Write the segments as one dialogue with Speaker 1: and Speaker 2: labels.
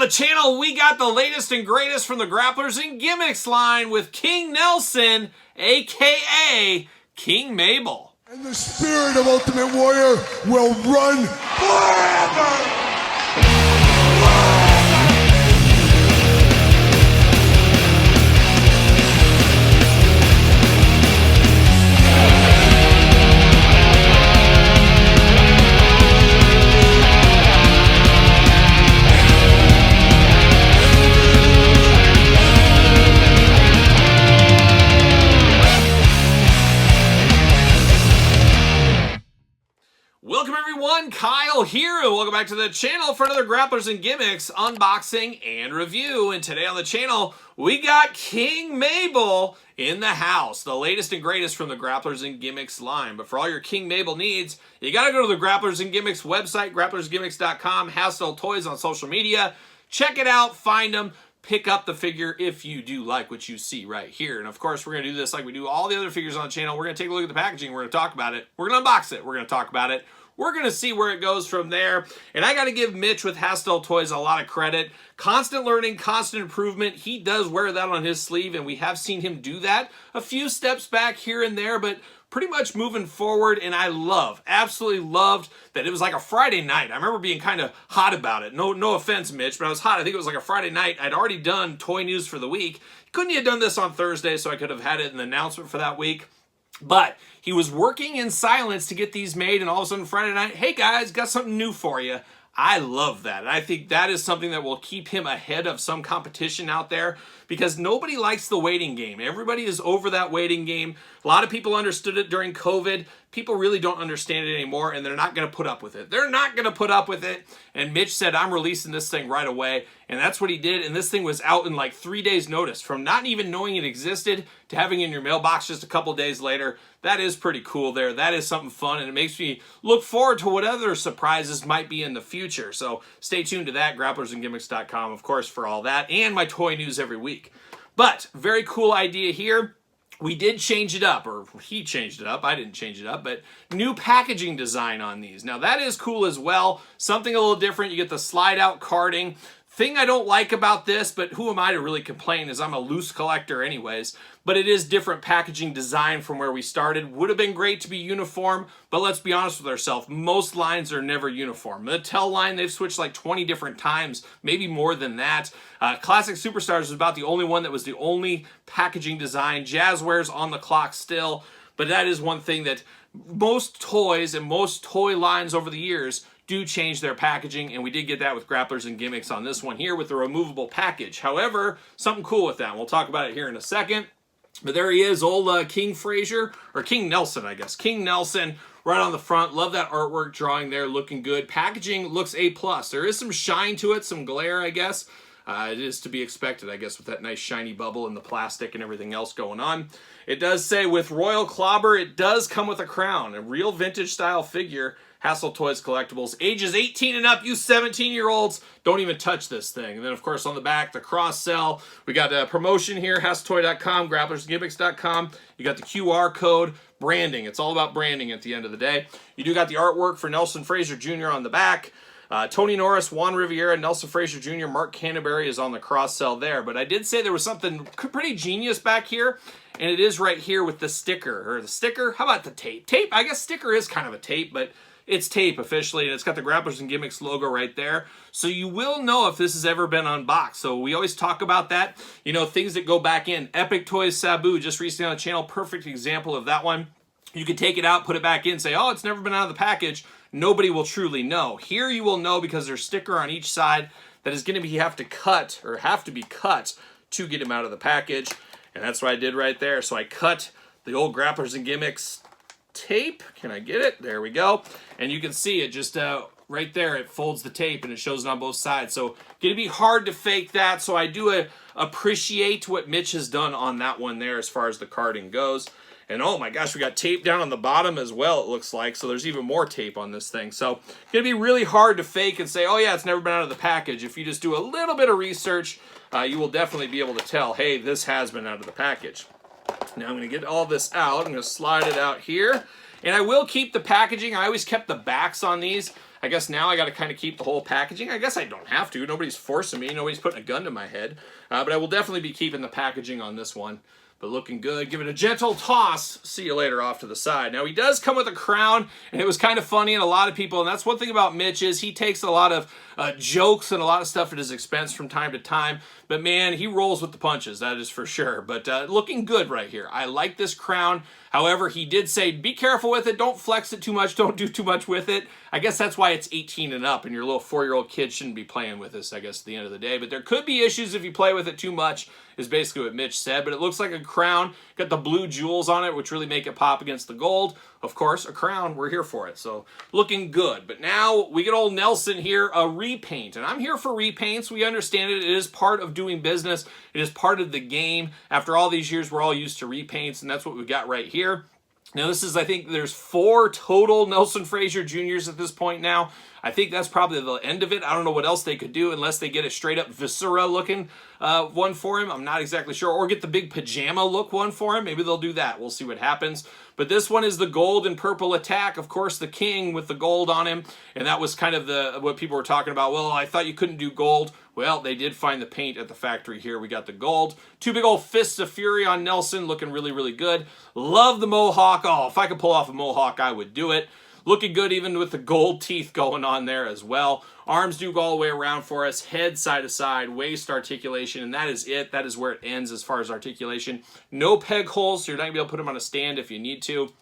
Speaker 1: the channel, we got the latest and greatest from the Grapplers and Gimmicks line with King Nelson, a.k.a. King Mabel.
Speaker 2: And the spirit of Ultimate Warrior will run forever!
Speaker 1: Welcome everyone, Kyle here, and welcome back to the channel for another Grapplers and Gimmicks unboxing and review. And today on the channel, we got King Mabel in the house, the latest and greatest from the Grapplers and Gimmicks line. But for all your King Mabel needs, you gotta go to the Grapplers and Gimmicks website, grapplersgimmicks.com, Hassle Toys on social media. Check it out, find them, pick up the figure if you do like what you see right here. And of course, we're gonna do this like we do all the other figures on the channel. We're gonna take a look at the packaging, we're gonna talk about it, we're gonna unbox it, we're gonna talk about it. We're going to see where it goes from there. And I got to give Mitch with Hastel Toys a lot of credit. Constant learning, constant improvement. He does wear that on his sleeve, and we have seen him do that a few steps back here and there, but pretty much moving forward. And I absolutely loved that it was like a Friday night. I remember being kind of hot about it. No offense, Mitch, but I was hot. I think it was like a Friday night. I'd already done toy news for the week. Couldn't you have done this on Thursday so I could have had it in the announcement for that week? But he was working in silence to get these made, and all of a sudden Friday night, hey guys, got something new for you. I love that. And I think that is something that will keep him ahead of some competition out there, because nobody likes the waiting game. Everybody is over that waiting game. A lot of people understood it during COVID. People really don't understand it anymore, and they're not going to put up with it. They're not going to put up with it. And Mitch said, I'm releasing this thing right away. And that's what he did. And this thing was out in like 3 days notice. From not even knowing it existed to having it in your mailbox just a couple days later. That is pretty cool there. That is something fun, and it makes me look forward to what other surprises might be in the future. So stay tuned to that, grapplersandgimmicks.com, of course, for all that, and my toy news every week. But very cool idea here. We did change it up, or he changed it up. I didn't change it up, but new packaging design on these. Now that is cool as well. Something a little different. You get the slide out carding. Thing I don't like about this, but who am I to really complain, is I'm a loose collector anyways, but it is different packaging design from where we started. Would have been great to be uniform, but let's be honest with ourselves, most lines are never uniform. The Mattel line, they've switched like 20 different times, maybe more than that. Classic Superstars was about the only one that was the only packaging design. Jazzware's on the clock still, but that is one thing that most toys and most toy lines over the years do change their packaging, and we did get that with Grapplers and Gimmicks on this one here with the removable package. However, something cool with that, and we'll talk about it here in a second. But there he is, old King Frazier, or King Nelson, I guess. King Nelson right on the front. Love that artwork drawing there, looking good. Packaging looks A+. There is some shine to it, some glare, I guess. It is to be expected, I guess, with that nice shiny bubble and the plastic and everything else going on. It does say, with Royal Clobber, it does come with a crown. A real vintage style figure. Hassle Toys Collectibles. Ages 18 and up, you 17-year-olds, don't even touch this thing. And then, of course, on the back, the cross-sell. We got a promotion here, hasseltoy.com, grapplersgimmicks.com. You got the QR code, branding. It's all about branding at the end of the day. You do got the artwork for Nelson Frazier Jr. on the back. Tony Norris, Juan Riviera, Nelson Frazier Jr., Mark Canterbury is on the cross-sell there. But I did say there was something pretty genius back here, and it is right here with the sticker. Or the sticker? How about the tape? Tape? I guess sticker is kind of a tape, but it's tape officially, and it's got the Grapplers and Gimmicks logo right there. So you will know if this has ever been unboxed. So we always talk about that. You know, things that go back in. Epic Toys Sabu, just recently on the channel, perfect example of that one. You can take it out, put it back in, say, oh, it's never been out of the package. Nobody will truly know. Here you will know because there's a sticker on each side that is going to have to be cut to get him out of the package. And that's what I did right there. So I cut the old Grapplers and Gimmicks tape. Can I get it? There we go. And you can see it just right there. It folds the tape and it shows it on both sides. So going to be hard to fake that. So I do appreciate what Mitch has done on that one there as far as the carding goes. And oh my gosh, we got tape down on the bottom as well, it looks like. So there's even more tape on this thing. So it's going to be really hard to fake and say, oh yeah, it's never been out of the package. If you just do a little bit of research, you will definitely be able to tell, hey, this has been out of the package. Now I'm going to get all this out. I'm going to slide it out here. And I will keep the packaging. I always kept the backs on these. I guess now I got to kind of keep the whole packaging. I guess I don't have to. Nobody's forcing me. Nobody's putting a gun to my head. But I will definitely be keeping the packaging on this one. But looking good. Give it a gentle toss. See you later off to the side. Now, he does come with a crown, and it was kind of funny, and a lot of people, and that's one thing about Mitch is he takes a lot of jokes and a lot of stuff at his expense from time to time. But, man, he rolls with the punches, that is for sure. But looking good right here. I like this crown. However, he did say, be careful with it. Don't flex it too much. Don't do too much with it. I guess that's why it's 18 and up, and your little 4-year-old kid shouldn't be playing with this, I guess, at the end of the day. But there could be issues if you play with it too much, is basically what Mitch said. But it looks like a crown. Got the blue jewels on it, which really make it pop against the gold. Of course, a crown. We're here for it. So, looking good. But now, we get old Nelson here, a repaint. And I'm here for repaints. We understand it. It is part of doing business. It is part of the game. After all these years, we're all used to repaints, and that's what we've got right here. Now, this is, I think, there's 4 total Nelson Frazier Juniors at this point now. I think that's probably the end of it. I don't know what else they could do unless they get a straight-up Viscera-looking one for him. I'm not exactly sure. Or get the big pajama-look one for him. Maybe they'll do that. We'll see what happens. But this one is the gold and purple attack. Of course, the king with the gold on him. And that was kind of what people were talking about. Well, I thought you couldn't do gold. Well, they did find the paint at the factory here. We got the gold. 2 big old fists of fury on Nelson. Looking really, really good. Love the mohawk. Oh, if I could pull off a mohawk, I would do it. Looking good even with the gold teeth going on there as well. Arms do go all the way around for us. Head side to side. Waist articulation. And that is it. That is where it ends as far as articulation. No peg holes, so you're not going to be able to put him on a stand if you need to.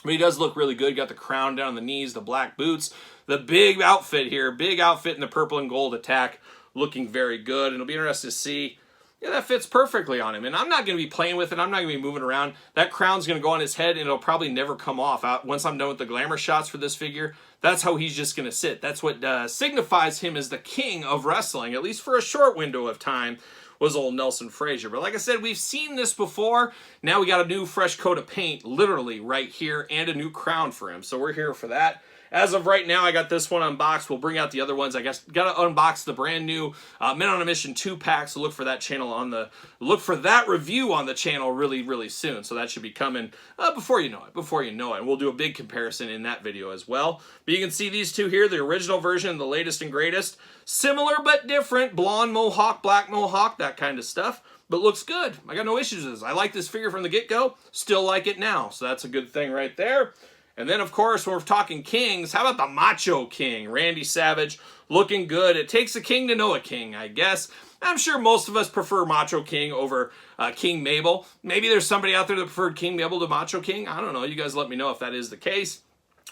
Speaker 1: But he does look really good. Got the crown down on the knees, the black boots. The big outfit here. Big outfit in the purple and gold attack. Looking very good. And it'll be interesting to see. Yeah, that fits perfectly on him. And I'm not going to be playing with it. I'm not going to be moving around. That crown's going to go on his head, and it'll probably never come off. Once I'm done with the glamour shots for this figure, that's how he's just going to sit. That's what signifies him as the king of wrestling, at least for a short window of time, was old Nelson Frazier. But like I said, we've seen this before. Now we got a new fresh coat of paint, literally right here, and a new crown for him. So we're here for that. As of right now, I got this one unboxed. We'll bring out the other ones. I guess got to unbox the brand new Men on a Mission 2-pack. So look for that look for that review on the channel really, really soon. So that should be coming before you know it. Before you know it, and we'll do a big comparison in that video as well. But you can see these two here, the original version, the latest and greatest, similar but different. Blonde mohawk, black mohawk, that kind of stuff. But looks good. I got no issues with this. I like this figure from the get-go. Still like it now. So that's a good thing right there. And then, of course, when we're talking kings, how about the Macho King? Randy Savage, looking good. It takes a king to know a king, I guess. I'm sure most of us prefer Macho King over King Mabel. Maybe there's somebody out there that preferred King Mabel to Macho King. I don't know. You guys let me know if that is the case.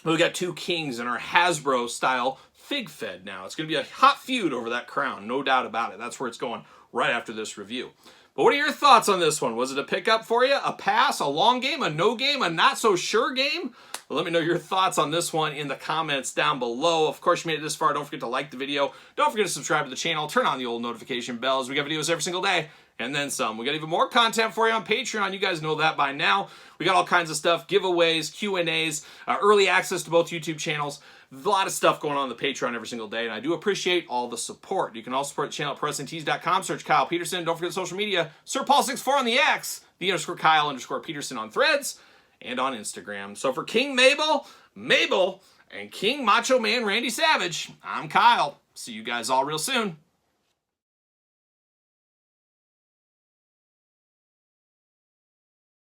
Speaker 1: But we got 2 kings in our Hasbro-style Fig Fed now. It's going to be a hot feud over that crown, no doubt about it. That's where it's going right after this review. But what are your thoughts on this one? Was it a pickup for you? A pass? A long game? A no game? A not-so-sure game? Well, let me know your thoughts on this one in the comments down below. Of course, you made it this far. Don't forget to like the video. Don't forget to subscribe to the channel. Turn on the old notification bells. We got videos every single day, and then some. We got even more content for you on Patreon. You guys know that by now. We got all kinds of stuff, giveaways, Q&As, early access to both YouTube channels. A lot of stuff going on the Patreon every single day, and I do appreciate all the support. You can also support the channel at PresidentTees.com. Search Kyle Peterson. Don't forget social media. SirPaul64 on the X, _Kyle_Peterson on Threads, and on Instagram. So for King Mabel, and King Macho Man Randy Savage, I'm Kyle. See you guys all real soon.